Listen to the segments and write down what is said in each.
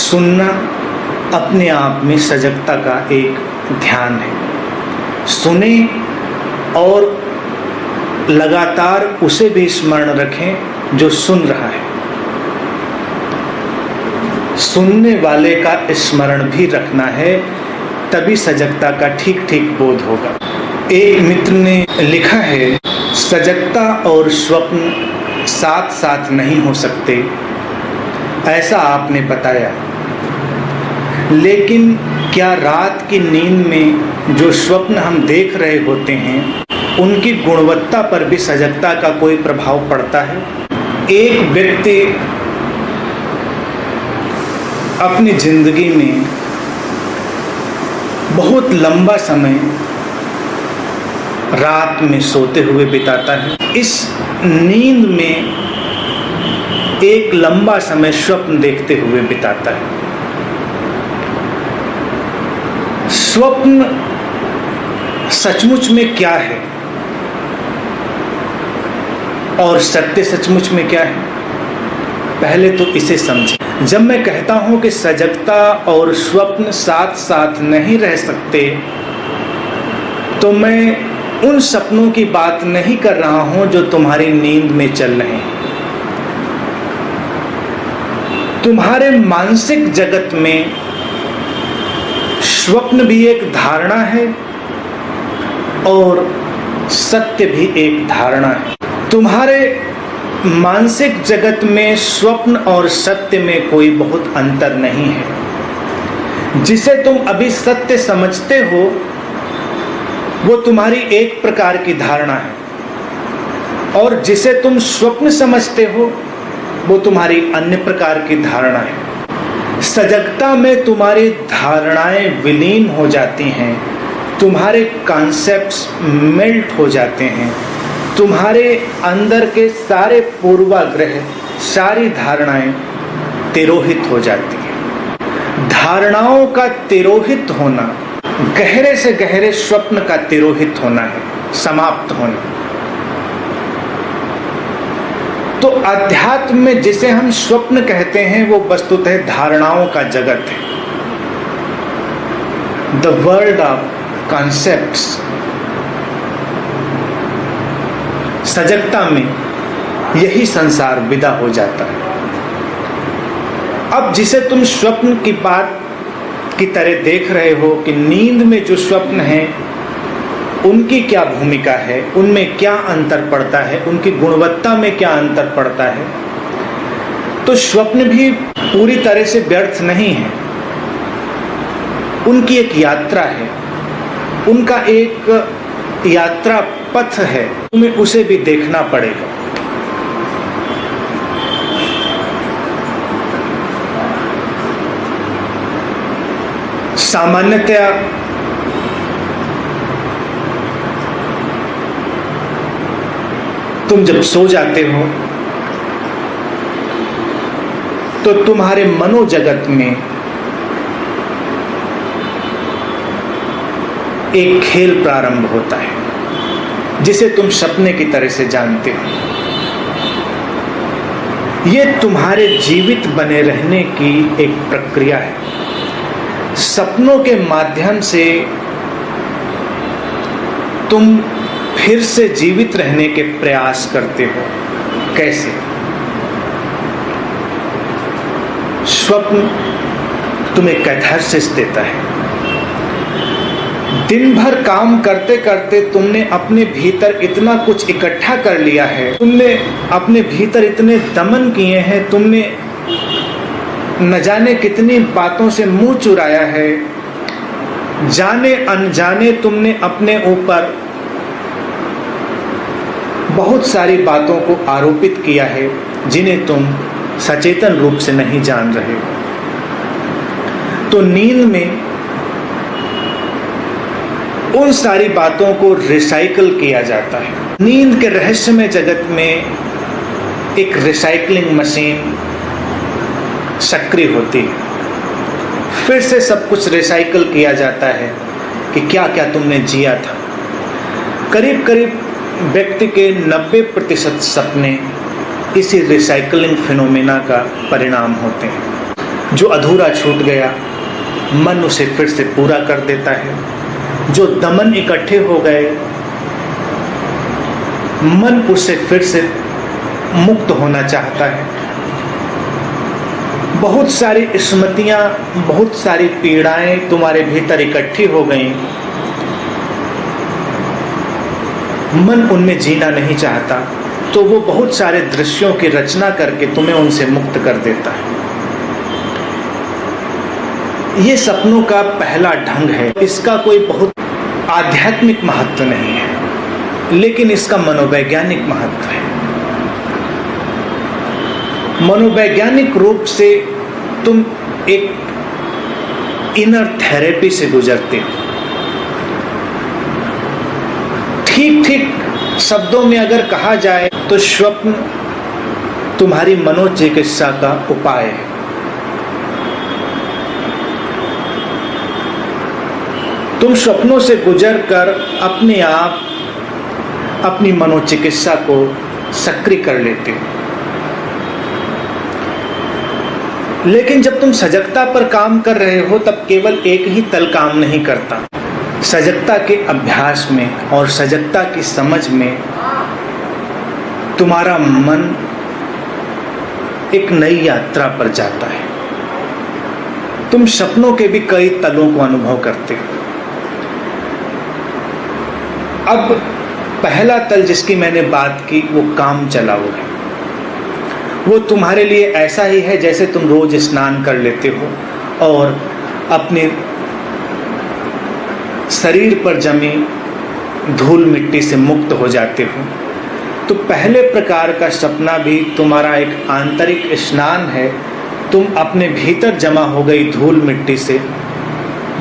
सुनना अपने आप में सजगता का एक ध्यान है। सुने और लगातार उसे भी स्मरण रखें जो सुन रहा है। सुनने वाले का स्मरण भी रखना है, तभी सजगता का ठीक ठीक बोध होगा। एक मित्र ने लिखा है, सजगता और स्वप्न साथ साथ नहीं हो सकते, ऐसा आपने बताया, लेकिन क्या रात की नींद में जो स्वप्न हम देख रहे होते हैं उनकी गुणवत्ता पर भी सजगता का कोई प्रभाव पड़ता है? एक व्यक्ति अपनी जिंदगी में बहुत लंबा समय रात में सोते हुए बिताता है। इस नींद में एक लंबा समय स्वप्न देखते हुए बिताता है। स्वप्न सचमुच में क्या है और सत्य सचमुच में क्या है, पहले तो इसे समझें। जब मैं कहता हूं कि सजगता और स्वप्न साथ साथ नहीं रह सकते, तो मैं उन सपनों की बात नहीं कर रहा हूं जो तुम्हारी नींद में चल रहे हैं। तुम्हारे मानसिक जगत में स्वप्न भी एक धारणा है और सत्य भी एक धारणा है। तुम्हारे मानसिक जगत में स्वप्न और सत्य में कोई बहुत अंतर नहीं है। जिसे तुम अभी सत्य समझते हो वो तुम्हारी एक प्रकार की धारणा है, और जिसे तुम स्वप्न समझते हो वो तुम्हारी अन्य प्रकार की धारणा है। सजगता में तुम्हारी धारणाएं विलीन हो जाती हैं, तुम्हारे कॉन्सेप्ट्स मेल्ट हो जाते हैं, तुम्हारे अंदर के सारे पूर्वाग्रह, सारी धारणाएं तिरोहित हो जाती हैं। धारणाओं का तिरोहित होना गहरे से गहरे स्वप्न का तिरोहित होना है, समाप्त होना। तो अध्यात्म में जिसे हम स्वप्न कहते हैं वो वस्तुतः धारणाओं का जगत है, द वर्ल्ड ऑफ कॉन्सेप्ट्स। सजगता में यही संसार विदा हो जाता है। अब जिसे तुम स्वप्न की बात की तरह देख रहे हो कि नींद में जो स्वप्न हैं उनकी क्या भूमिका है, उनमें क्या अंतर पड़ता है, उनकी गुणवत्ता में क्या अंतर पड़ता है, तो स्वप्न भी पूरी तरह से व्यर्थ नहीं है। उनकी एक यात्रा है, उनका एक यात्रा पथ है, तुम्हें उसे भी देखना पड़ेगा। सामान्यतया तुम जब सो जाते हो तो तुम्हारे मनोजगत में एक खेल प्रारंभ होता है जिसे तुम सपने की तरह से जानते हो। ये तुम्हारे जीवित बने रहने की एक प्रक्रिया है। सपनों के माध्यम से तुम फिर से जीवित रहने के प्रयास करते हो। कैसे? स्वप्न तुम्हें कैथार्सिस देता है। दिन भर काम करते करते तुमने अपने भीतर इतना कुछ इकट्ठा कर लिया है, तुमने अपने भीतर इतने दमन किए हैं, तुमने न जाने कितनी बातों से मुंह चुराया है, जाने अनजाने तुमने अपने ऊपर बहुत सारी बातों को आरोपित किया है जिन्हें तुम सचेतन रूप से नहीं जान रहे। तो नींद में उन सारी बातों को रिसाइकल किया जाता है। नींद के रहस्यमय जगत में एक रिसाइकलिंग मशीन सक्रिय होती है। फिर से सब कुछ रिसाइकल किया जाता है कि क्या क्या तुमने जिया था। करीब करीब व्यक्ति के 90% सपने इसी रिसाइकलिंग फिनोमेना का परिणाम होते हैं। जो अधूरा छूट गया मन उसे फिर से पूरा कर देता है। जो दमन इकट्ठे हो गए मन उससे फिर से मुक्त होना चाहता है। बहुत सारी स्मृतियां, बहुत सारी पीड़ाएं तुम्हारे भीतर इकट्ठी हो गई, मन उनमें जीना नहीं चाहता, तो वो बहुत सारे दृश्यों की रचना करके तुम्हें उनसे मुक्त कर देता है। ये सपनों का पहला ढंग है। इसका कोई बहुत आध्यात्मिक महत्व नहीं है, लेकिन इसका मनोवैज्ञानिक महत्व है। मनोवैज्ञानिक रूप से तुम एक इनर थेरेपी से गुजरते हो। ठीक शब्दों में अगर कहा जाए तो स्वप्न तुम्हारी मनोचिकित्सा का उपाय है। तुम स्वप्नों से गुजरकर अपने आप अपनी मनोचिकित्सा को सक्रिय कर लेते हो। लेकिन जब तुम सजगता पर काम कर रहे हो तब केवल एक ही तल काम नहीं करता। सजगता के अभ्यास में और सजगता की समझ में तुम्हारा मन एक नई यात्रा पर जाता है। तुम सपनों के भी कई तलों को अनुभव करते हो। अब पहला तल जिसकी मैंने बात की वो काम चलाओ है। वो तुम्हारे लिए ऐसा ही है जैसे तुम रोज स्नान कर लेते हो और अपने शरीर पर जमी धूल मिट्टी से मुक्त हो जाते हो। तो पहले प्रकार का सपना भी तुम्हारा एक आंतरिक स्नान है। तुम अपने भीतर जमा हो गई धूल मिट्टी से,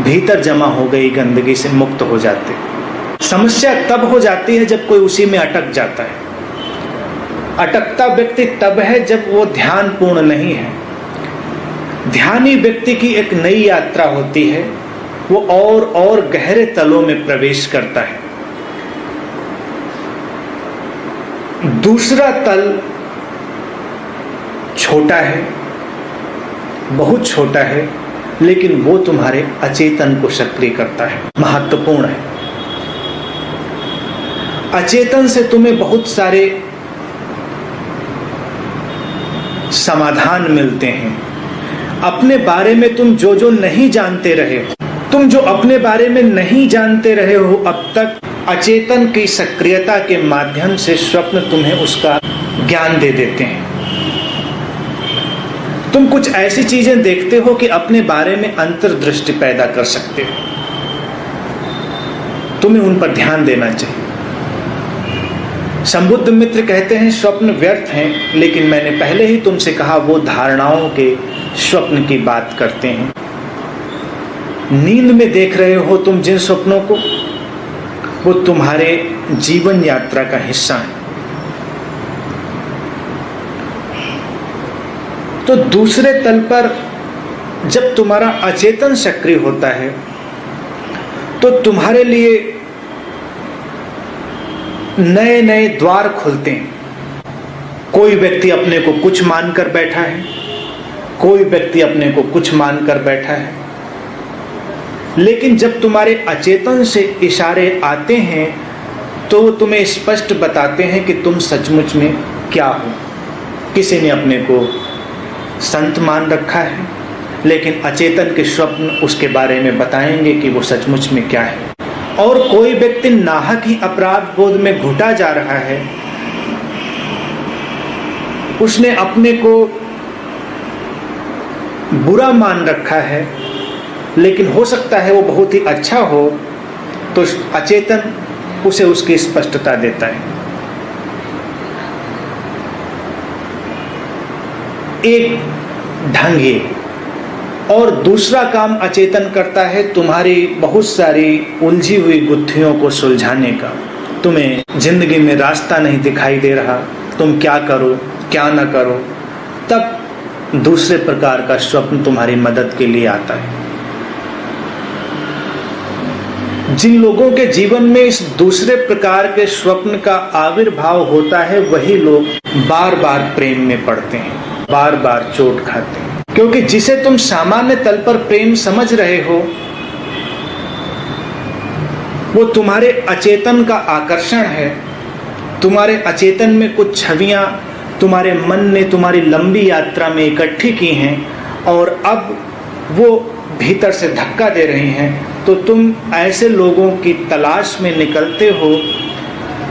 भीतर जमा हो गई गंदगी से मुक्त हो जाते हो। समस्या तब हो जाती है जब कोई उसी में अटक जाता है। अटकता व्यक्ति तब है जब वो ध्यान पूर्ण नहीं है। ध्यानी व्यक्ति की एक नई यात्रा होती है। वो और गहरे तलों में प्रवेश करता है। दूसरा तल छोटा है, बहुत छोटा है, लेकिन वो तुम्हारे अचेतन को सक्रिय करता है, महत्वपूर्ण है। अचेतन से तुम्हें बहुत सारे समाधान मिलते हैं। अपने बारे में तुम जो नहीं जानते रहे हो, तुम जो अपने बारे में नहीं जानते रहे हो अब तक, अचेतन की सक्रियता के माध्यम से स्वप्न तुम्हें उसका ज्ञान दे देते हैं। तुम कुछ ऐसी चीजें देखते हो कि अपने बारे में अंतर्दृष्टि पैदा कर सकते हो। तुम्हें उन पर ध्यान देना चाहिए। संबुद्ध मित्र कहते हैं स्वप्न व्यर्थ हैं, लेकिन मैंने पहले ही तुमसे कहा वो धारणाओं के स्वप्न की बात करते हैं। नींद में देख रहे हो तुम जिन स्वप्नों को, वो तुम्हारे जीवन यात्रा का हिस्सा है। तो दूसरे तल पर जब तुम्हारा अचेतन सक्रिय होता है तो तुम्हारे लिए नए नए द्वार खुलते हैं। कोई व्यक्ति अपने को कुछ मानकर बैठा है, कोई व्यक्ति अपने को कुछ मानकर बैठा है, लेकिन जब तुम्हारे अचेतन से इशारे आते हैं तो वो तुम्हें स्पष्ट बताते हैं कि तुम सचमुच में क्या हो। किसी ने अपने को संत मान रखा है, लेकिन अचेतन के स्वप्न उसके बारे में बताएंगे कि वो सचमुच में क्या है। और कोई व्यक्ति नाहक ही अपराध बोध में घुटा जा रहा है, उसने अपने को बुरा मान रखा है, लेकिन हो सकता है वो बहुत ही अच्छा हो, तो अचेतन उसे उसकी स्पष्टता देता है। एक ढंग ये। और दूसरा काम अचेतन करता है तुम्हारी बहुत सारी उलझी हुई गुत्थियों को सुलझाने का। तुम्हें जिंदगी में रास्ता नहीं दिखाई दे रहा, तुम क्या करो क्या ना करो, तब दूसरे प्रकार का स्वप्न तुम्हारी मदद के लिए आता है। जिन लोगों के जीवन में इस दूसरे प्रकार के स्वप्न का आविर्भाव होता है, वही लोग बार बार प्रेम में पड़ते हैं, बार बार चोट खाते हैं। क्योंकि जिसे तुम सामान्य तल पर प्रेम समझ रहे हो वो तुम्हारे अचेतन का आकर्षण है। तुम्हारे अचेतन में कुछ छवियां तुम्हारे मन ने तुम्हारी लंबी यात्रा में इकट्ठी की हैं और अब वो भीतर से धक्का दे रही हैं। तो तुम ऐसे लोगों की तलाश में निकलते हो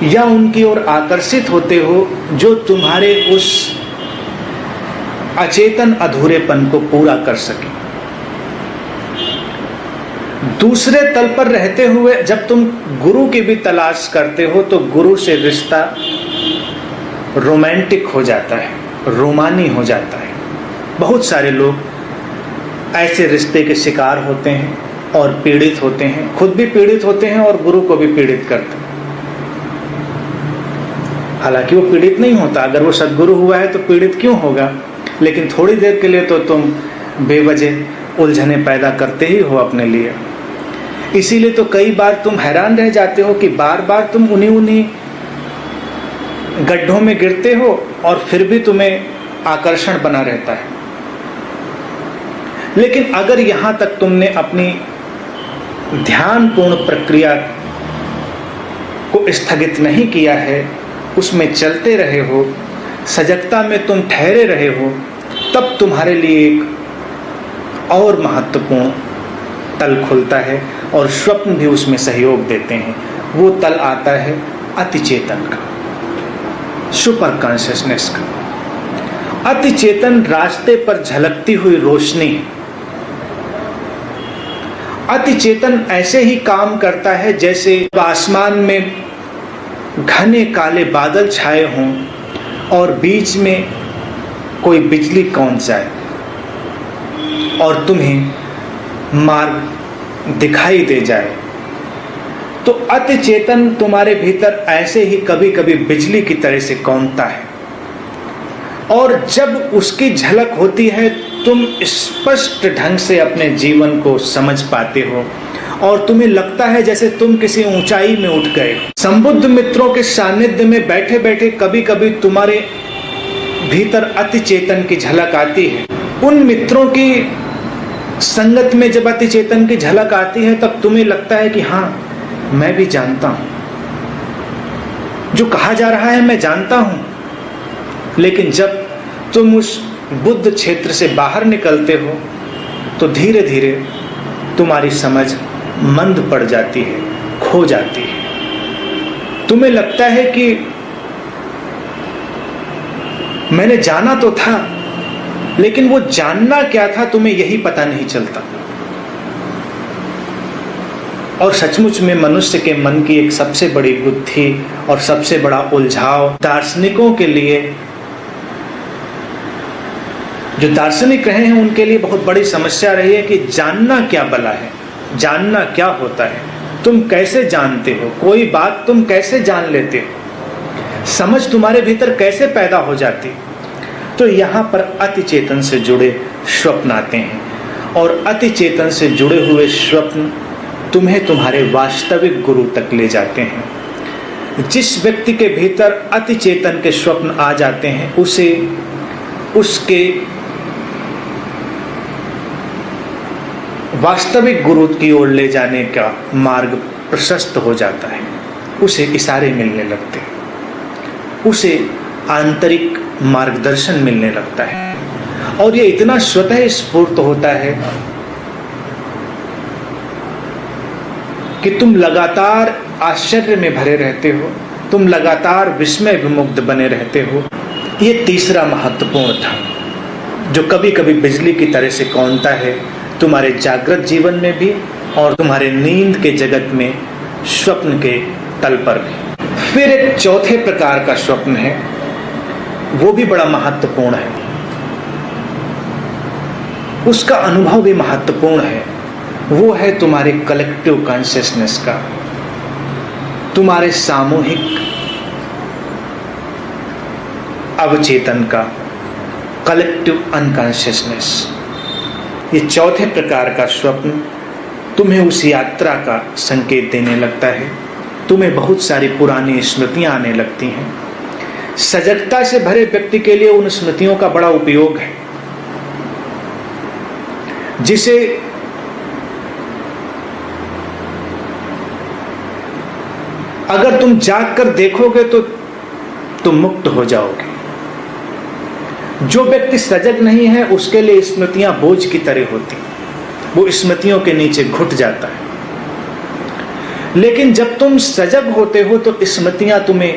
या उनकी ओर आकर्षित होते हो जो तुम्हारे उस अचेतन अधूरेपन को पूरा कर सके। दूसरे तल पर रहते हुए जब तुम गुरु की भी तलाश करते हो तो गुरु से रिश्ता रोमांटिक हो जाता है, रोमानी हो जाता है। बहुत सारे लोग ऐसे रिश्ते के शिकार होते हैं और पीड़ित होते हैं, खुद भी पीड़ित होते हैं और गुरु को भी पीड़ित करते हैं। हालांकि वो पीड़ित नहीं होता, अगर वो सद्गुरु हुआ है तो पीड़ित क्यों होगा, लेकिन थोड़ी देर के लिए तो तुम बेवजह उलझने पैदा करते ही हो अपने लिए। इसीलिए तो कई बार तुम हैरान रह जाते हो कि बार बार तुम उन्हीं गड्ढों में गिरते हो और फिर भी तुम्हें आकर्षण बना रहता है। लेकिन अगर यहां तक तुमने अपनी ध्यानपूर्ण प्रक्रिया को स्थगित नहीं किया है, उसमें चलते रहे हो, सजगता में तुम ठहरे रहे हो, तब तुम्हारे लिए एक और महत्वपूर्ण तल खुलता है और स्वप्न भी उसमें सहयोग देते हैं। वो तल आता है अतिचेतन का, सुपर कॉन्शियसनेस का। अतिचेतन रास्ते पर झलकती हुई रोशनी है। अतिचेतन ऐसे ही काम करता है जैसे आसमान में घने काले बादल छाए हों और बीच में कोई बिजली कौंध जाए और तुम्हें मार्ग दिखाई दे जाए। तो अतिचेतन तुम्हारे भीतर ऐसे ही कभी कभी बिजली की तरह से कौंधता है और जब उसकी झलक होती है तुम स्पष्ट ढंग से अपने जीवन को समझ पाते हो और तुम्हें लगता है जैसे तुम किसी ऊंचाई में उठ गए। संबुद्ध मित्रों के सानिध्य में बैठे बैठे कभी कभी तुम्हारे भीतर अतिचेतन की झलक आती है। उन मित्रों की संगत में जब अतिचेतन की झलक आती है तब तुम्हें लगता है कि हाँ, मैं भी जानता हूं, जो कहा जा रहा है मैं जानता हूं। लेकिन जब तुम उस बुद्ध क्षेत्र से बाहर निकलते हो तो धीरे धीरे तुम्हारी समझ मंद पड़ जाती है, खो जाती है। तुम्हें लगता है कि मैंने जाना तो था, लेकिन वो जानना क्या था तुम्हें यही पता नहीं चलता। और सचमुच में मनुष्य के मन की एक सबसे बड़ी बुद्धि और सबसे बड़ा उलझाव दार्शनिकों के लिए, जो दार्शनिक रहे हैं उनके लिए बहुत बड़ी समस्या रही है कि जानना क्या भला है, जानना क्या होता है, तुम कैसे जानते हो, कोई बात तुम कैसे जान लेते हो, समझ तुम्हारे भीतर कैसे पैदा हो जाती। तो यहाँ पर अतिचेतन से जुड़े स्वप्न आते हैं और अतिचेतन से जुड़े हुए स्वप्न तुम्हें तुम्हारे वास्तविक गुरु तक ले जाते हैं। जिस व्यक्ति के भीतर अतिचेतन के स्वप्न आ जाते हैं उसे उसके वास्तविक गुरु की ओर ले जाने का मार्ग प्रशस्त हो जाता है। उसे इशारे मिलने लगते हैं, उसे आंतरिक मार्गदर्शन मिलने लगता है और ये इतना स्वतः स्फूर्त होता है कि तुम लगातार आश्चर्य में भरे रहते हो, तुम लगातार विस्मय विमुग्ध बने रहते हो। ये तीसरा महत्वपूर्ण था जो कभी कभी बिजली की तरह से कौंधता है तुम्हारे जागृत जीवन में भी और तुम्हारे नींद के जगत में, स्वप्न के तल पर भी। फिर एक चौथे प्रकार का स्वप्न है, वो भी बड़ा महत्वपूर्ण है, उसका अनुभव भी महत्वपूर्ण है। वो है तुम्हारे कलेक्टिव कॉन्शियसनेस का, तुम्हारे सामूहिक अवचेतन का, कलेक्टिव अनकॉन्शियसनेस। ये चौथे प्रकार का स्वप्न तुम्हें उस यात्रा का संकेत देने लगता है। तुम्हें बहुत सारी पुरानी स्मृतियां आने लगती हैं। सजगता से भरे व्यक्ति के लिए उन स्मृतियों का बड़ा उपयोग है। जिसे अगर तुम जाग कर देखोगे तो तुम मुक्त हो जाओगे। जो व्यक्ति सजग नहीं है उसके लिए स्मृतियां बोझ की तरह होती, वो स्मृतियों के नीचे घुट जाता है। लेकिन जब तुम सजग होते हो तो स्मृतियां तुम्हें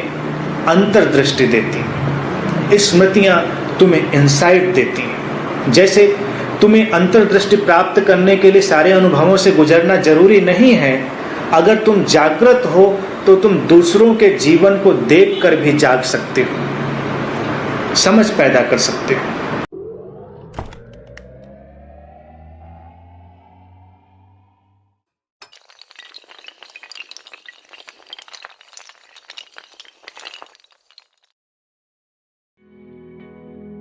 अंतर्दृष्टि देती, स्मृतियां तुम्हें इंसाइट देती हैं। जैसे तुम्हें अंतर्दृष्टि प्राप्त करने के लिए सारे अनुभवों से गुजरना जरूरी नहीं है। अगर तुम जागृत हो तो तुम दूसरों के जीवन को देखकर भी जाग सकते हो, समझ पैदा कर सकते हो।